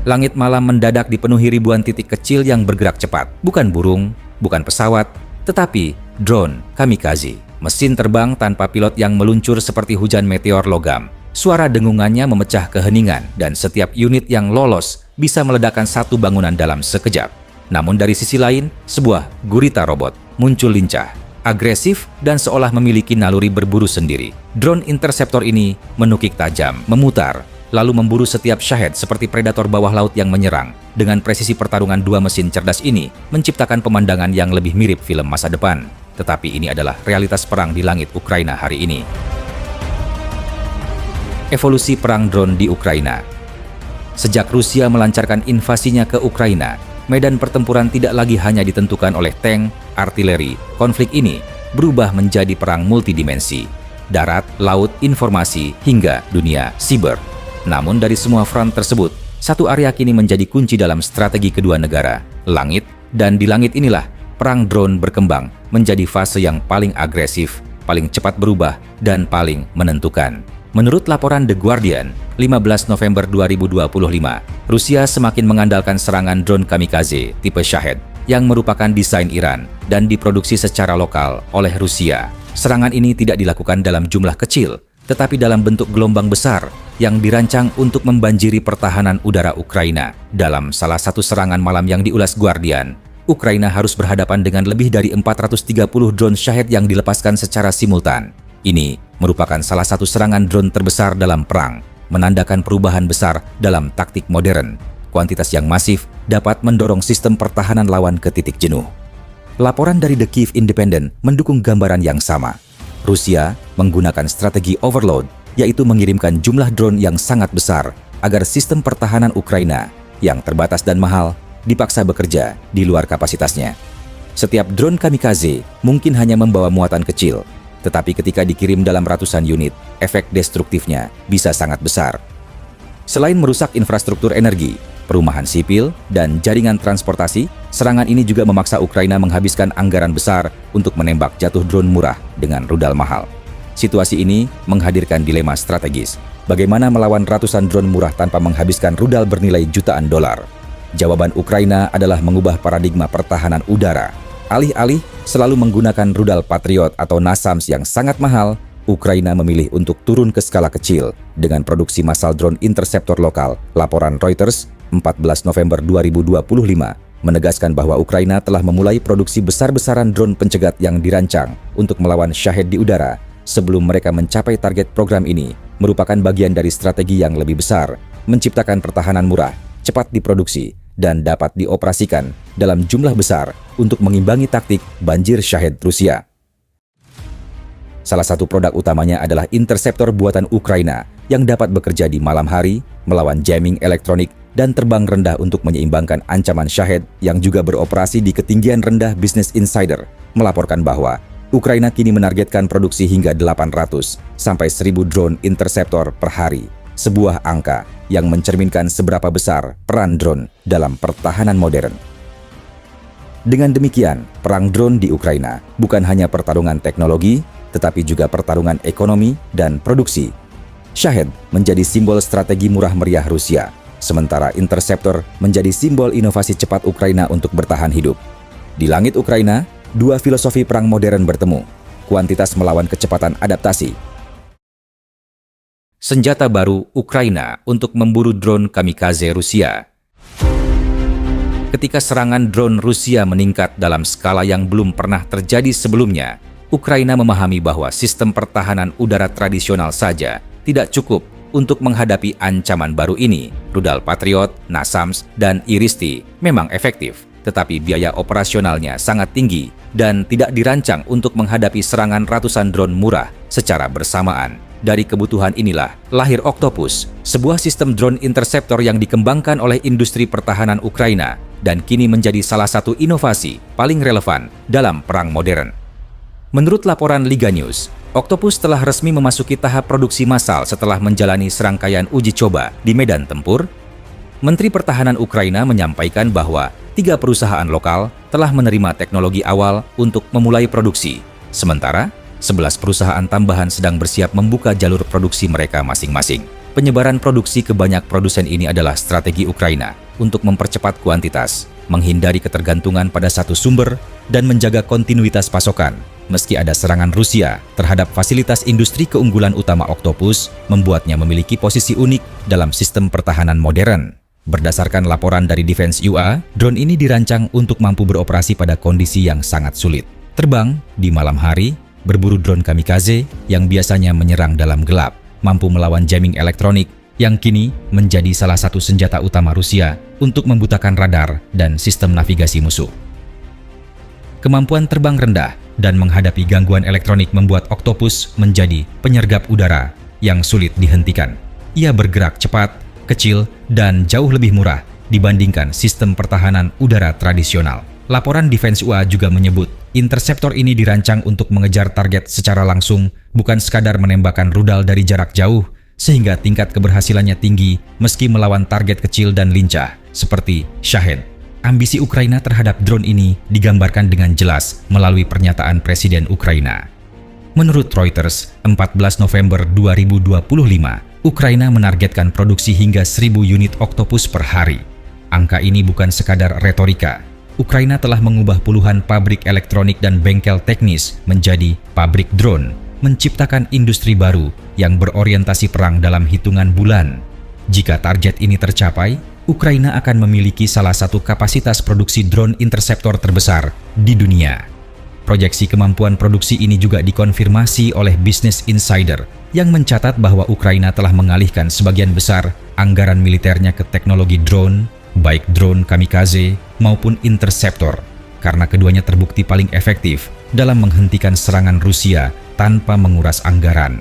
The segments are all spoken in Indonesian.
Langit malam mendadak dipenuhi ribuan titik kecil yang bergerak cepat. Bukan burung, bukan pesawat, tetapi drone kamikaze. Mesin terbang tanpa pilot yang meluncur seperti hujan meteor logam. Suara dengungannya memecah keheningan dan setiap unit yang lolos bisa meledakkan satu bangunan dalam sekejap. Namun dari sisi lain, sebuah gurita robot muncul lincah, agresif dan seolah memiliki naluri berburu sendiri. Drone interceptor ini menukik tajam, memutar, lalu memburu setiap Shahed seperti predator bawah laut yang menyerang. Dengan presisi pertarungan dua mesin cerdas ini menciptakan pemandangan yang lebih mirip film masa depan. Tetapi ini adalah realitas perang di langit Ukraina hari ini. Evolusi perang drone di Ukraina. Sejak Rusia melancarkan invasinya ke Ukraina, medan pertempuran tidak lagi hanya ditentukan oleh tank, artileri. Konflik ini berubah menjadi perang multidimensi, darat, laut, informasi, hingga dunia siber. Namun dari semua front tersebut, satu area kini menjadi kunci dalam strategi kedua negara, langit. Dan di langit inilah perang drone berkembang menjadi fase yang paling agresif, paling cepat berubah, dan paling menentukan. Menurut laporan The Guardian, 15 November 2025, Rusia semakin mengandalkan serangan drone kamikaze tipe Shahed yang merupakan desain Iran dan diproduksi secara lokal oleh Rusia. Serangan ini tidak dilakukan dalam jumlah kecil, tetapi dalam bentuk gelombang besar yang dirancang untuk membanjiri pertahanan udara Ukraina. Dalam salah satu serangan malam yang diulas Guardian, Ukraina harus berhadapan dengan lebih dari 430 drone Shahed yang dilepaskan secara simultan. Ini merupakan salah satu serangan drone terbesar dalam perang, menandakan perubahan besar dalam taktik modern. Kuantitas yang masif dapat mendorong sistem pertahanan lawan ke titik jenuh. Laporan dari The Kyiv Independent mendukung gambaran yang sama. Rusia menggunakan strategi overload, yaitu mengirimkan jumlah drone yang sangat besar agar sistem pertahanan Ukraina yang terbatas dan mahal dipaksa bekerja di luar kapasitasnya. Setiap drone kamikaze mungkin hanya membawa muatan kecil, tetapi ketika dikirim dalam ratusan unit, efek destruktifnya bisa sangat besar. Selain merusak infrastruktur energi, perumahan sipil, dan jaringan transportasi, serangan ini juga memaksa Ukraina menghabiskan anggaran besar untuk menembak jatuh drone murah dengan rudal mahal. Situasi ini menghadirkan dilema strategis. Bagaimana melawan ratusan drone murah tanpa menghabiskan rudal bernilai jutaan dolar? Jawaban Ukraina adalah mengubah paradigma pertahanan udara. Alih-alih selalu menggunakan rudal Patriot atau NASAMS yang sangat mahal, Ukraina memilih untuk turun ke skala kecil dengan produksi massal drone interceptor lokal. Laporan Reuters 14 November 2025 menegaskan bahwa Ukraina telah memulai produksi besar-besaran drone pencegat yang dirancang untuk melawan Shahed di udara. Sebelum mereka mencapai target, program ini merupakan bagian dari strategi yang lebih besar, menciptakan pertahanan murah, cepat diproduksi, dan dapat dioperasikan dalam jumlah besar untuk mengimbangi taktik banjir Shahed Rusia. Salah satu produk utamanya adalah interceptor buatan Ukraina yang dapat bekerja di malam hari, melawan jamming elektronik, dan terbang rendah untuk menyeimbangkan ancaman Shahed yang juga beroperasi di ketinggian rendah. Business Insider melaporkan bahwa Ukraina kini menargetkan produksi hingga 800 sampai 1000 drone interceptor per hari. Sebuah angka yang mencerminkan seberapa besar peran drone dalam pertahanan modern. Dengan demikian, perang drone di Ukraina bukan hanya pertarungan teknologi, tetapi juga pertarungan ekonomi dan produksi. Shahed menjadi simbol strategi murah meriah Rusia, sementara interceptor menjadi simbol inovasi cepat Ukraina untuk bertahan hidup. Di langit Ukraina, dua filosofi perang modern bertemu, kuantitas melawan kecepatan adaptasi. Senjata baru Ukraina untuk memburu drone kamikaze Rusia. Ketika serangan drone Rusia meningkat dalam skala yang belum pernah terjadi sebelumnya, Ukraina memahami bahwa sistem pertahanan udara tradisional saja tidak cukup untuk menghadapi ancaman baru ini. Rudal Patriot, NASAMS, dan Iris-T memang efektif, tetapi biaya operasionalnya sangat tinggi dan tidak dirancang untuk menghadapi serangan ratusan drone murah secara bersamaan. Dari kebutuhan inilah lahir Octopus, sebuah sistem drone interceptor yang dikembangkan oleh industri pertahanan Ukraina dan kini menjadi salah satu inovasi paling relevan dalam perang modern. Menurut laporan Liga News, Octopus telah resmi memasuki tahap produksi massal setelah menjalani serangkaian uji coba di medan tempur. Menteri Pertahanan Ukraina menyampaikan bahwa 3 perusahaan lokal telah menerima teknologi awal untuk memulai produksi, sementara 11 perusahaan tambahan sedang bersiap membuka jalur produksi mereka masing-masing. Penyebaran produksi ke banyak produsen ini adalah strategi Ukraina untuk mempercepat kuantitas, menghindari ketergantungan pada satu sumber, dan menjaga kontinuitas pasokan. Meski ada serangan Rusia terhadap fasilitas industri, keunggulan utama Octopus membuatnya memiliki posisi unik dalam sistem pertahanan modern. Berdasarkan laporan dari Defense UA, drone ini dirancang untuk mampu beroperasi pada kondisi yang sangat sulit. Terbang di malam hari, berburu drone kamikaze yang biasanya menyerang dalam gelap, mampu melawan jamming elektronik yang kini menjadi salah satu senjata utama Rusia untuk membutakan radar dan sistem navigasi musuh. Kemampuan terbang rendah dan menghadapi gangguan elektronik membuat Octopus menjadi penyergap udara yang sulit dihentikan. Ia bergerak cepat, kecil, dan jauh lebih murah dibandingkan sistem pertahanan udara tradisional. Laporan Defense UA juga menyebut, interceptor ini dirancang untuk mengejar target secara langsung, bukan sekadar menembakkan rudal dari jarak jauh, sehingga tingkat keberhasilannya tinggi meski melawan target kecil dan lincah, seperti Shahed. Ambisi Ukraina terhadap drone ini digambarkan dengan jelas melalui pernyataan Presiden Ukraina. Menurut Reuters, 14 November 2025, Ukraina menargetkan produksi hingga 1.000 unit Octopus per hari. Angka ini bukan sekadar retorika. Ukraina telah mengubah puluhan pabrik elektronik dan bengkel teknis menjadi pabrik drone, menciptakan industri baru yang berorientasi perang dalam hitungan bulan. Jika target ini tercapai, Ukraina akan memiliki salah satu kapasitas produksi drone interceptor terbesar di dunia. Proyeksi kemampuan produksi ini juga dikonfirmasi oleh Business Insider yang mencatat bahwa Ukraina telah mengalihkan sebagian besar anggaran militernya ke teknologi drone, baik drone kamikaze maupun interceptor, karena keduanya terbukti paling efektif dalam menghentikan serangan Rusia tanpa menguras anggaran.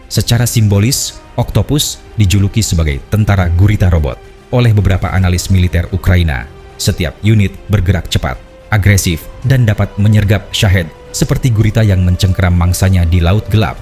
Secara simbolis, Octopus dijuluki sebagai tentara gurita robot oleh beberapa analis militer Ukraina. Setiap unit bergerak cepat, agresif, dan dapat menyergap Shahed seperti gurita yang mencengkeram mangsanya di laut gelap.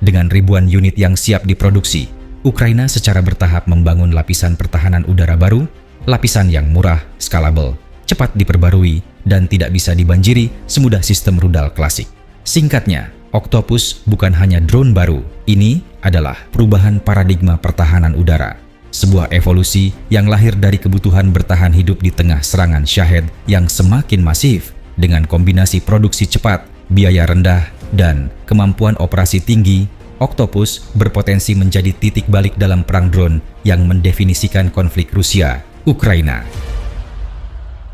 Dengan ribuan unit yang siap diproduksi, Ukraina secara bertahap membangun lapisan pertahanan udara baru, lapisan yang murah, scalable, cepat diperbarui, dan tidak bisa dibanjiri semudah sistem rudal klasik. Singkatnya, Octopus bukan hanya drone baru, ini adalah perubahan paradigma pertahanan udara. Sebuah evolusi yang lahir dari kebutuhan bertahan hidup di tengah serangan Shahed yang semakin masif. Dengan kombinasi produksi cepat, biaya rendah, dan kemampuan operasi tinggi, Octopus berpotensi menjadi titik balik dalam perang drone yang mendefinisikan konflik Rusia-Ukraina.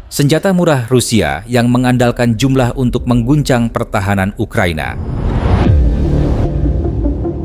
Senjata murah Rusia yang mengandalkan jumlah untuk mengguncang pertahanan Ukraina.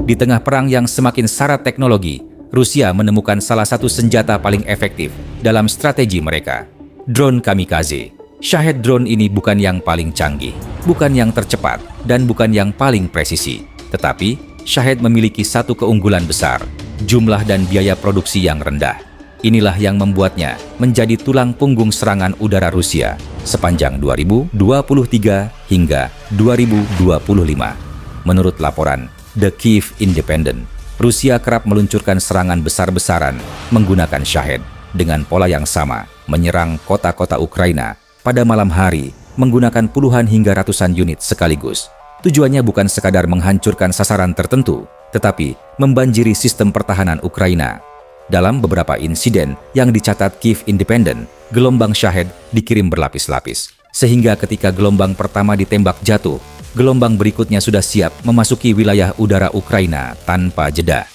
Di tengah perang yang semakin syarat teknologi, Rusia menemukan salah satu senjata paling efektif dalam strategi mereka, drone kamikaze. Shahed drone ini bukan yang paling canggih, bukan yang tercepat, dan bukan yang paling presisi. Tetapi, Shahed memiliki satu keunggulan besar, jumlah dan biaya produksi yang rendah. Inilah yang membuatnya menjadi tulang punggung serangan udara Rusia sepanjang 2023 hingga 2025. Menurut laporan The Kyiv Independent, Rusia kerap meluncurkan serangan besar-besaran menggunakan Shahed dengan pola yang sama, menyerang kota-kota Ukraina pada malam hari menggunakan puluhan hingga ratusan unit sekaligus. Tujuannya bukan sekadar menghancurkan sasaran tertentu, tetapi membanjiri sistem pertahanan Ukraina. Dalam beberapa insiden yang dicatat Kyiv Independent, gelombang Shahed dikirim berlapis-lapis, sehingga ketika gelombang pertama ditembak jatuh, gelombang berikutnya sudah siap memasuki wilayah udara Ukraina tanpa jeda.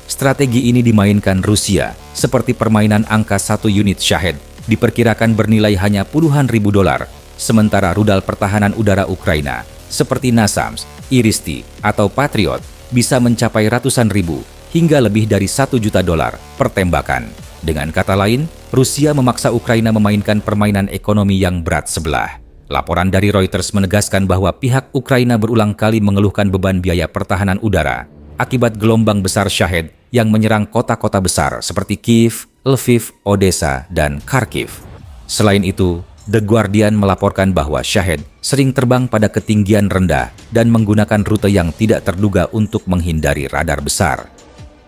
Strategi ini dimainkan Rusia seperti permainan angka satu unit Shahed diperkirakan bernilai hanya puluhan ribu dolar, sementara rudal pertahanan udara Ukraina seperti NASAMS, Iris-T, atau Patriot bisa mencapai ratusan ribu hingga lebih dari 1 juta dolar per tembakan. Dengan kata lain, Rusia memaksa Ukraina memainkan permainan ekonomi yang berat sebelah. Laporan dari Reuters menegaskan bahwa pihak Ukraina berulang kali mengeluhkan beban biaya pertahanan udara akibat gelombang besar Shahed yang menyerang kota-kota besar seperti Kyiv, Lviv, Odessa, dan Kharkiv. Selain itu, The Guardian melaporkan bahwa Shahed sering terbang pada ketinggian rendah dan menggunakan rute yang tidak terduga untuk menghindari radar besar.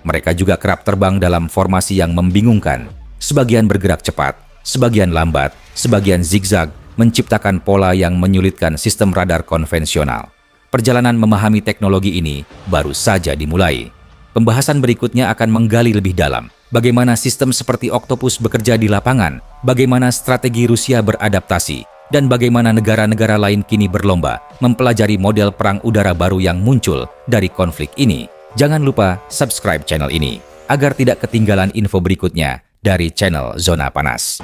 Mereka juga kerap terbang dalam formasi yang membingungkan, sebagian bergerak cepat, sebagian lambat, sebagian zigzag, menciptakan pola yang menyulitkan sistem radar konvensional. Perjalanan memahami teknologi ini baru saja dimulai. Pembahasan berikutnya akan menggali lebih dalam bagaimana sistem seperti Octopus bekerja di lapangan, bagaimana strategi Rusia beradaptasi, dan bagaimana negara-negara lain kini berlomba mempelajari model perang udara baru yang muncul dari konflik ini. Jangan lupa subscribe channel ini agar tidak ketinggalan info berikutnya dari channel Zona Panas.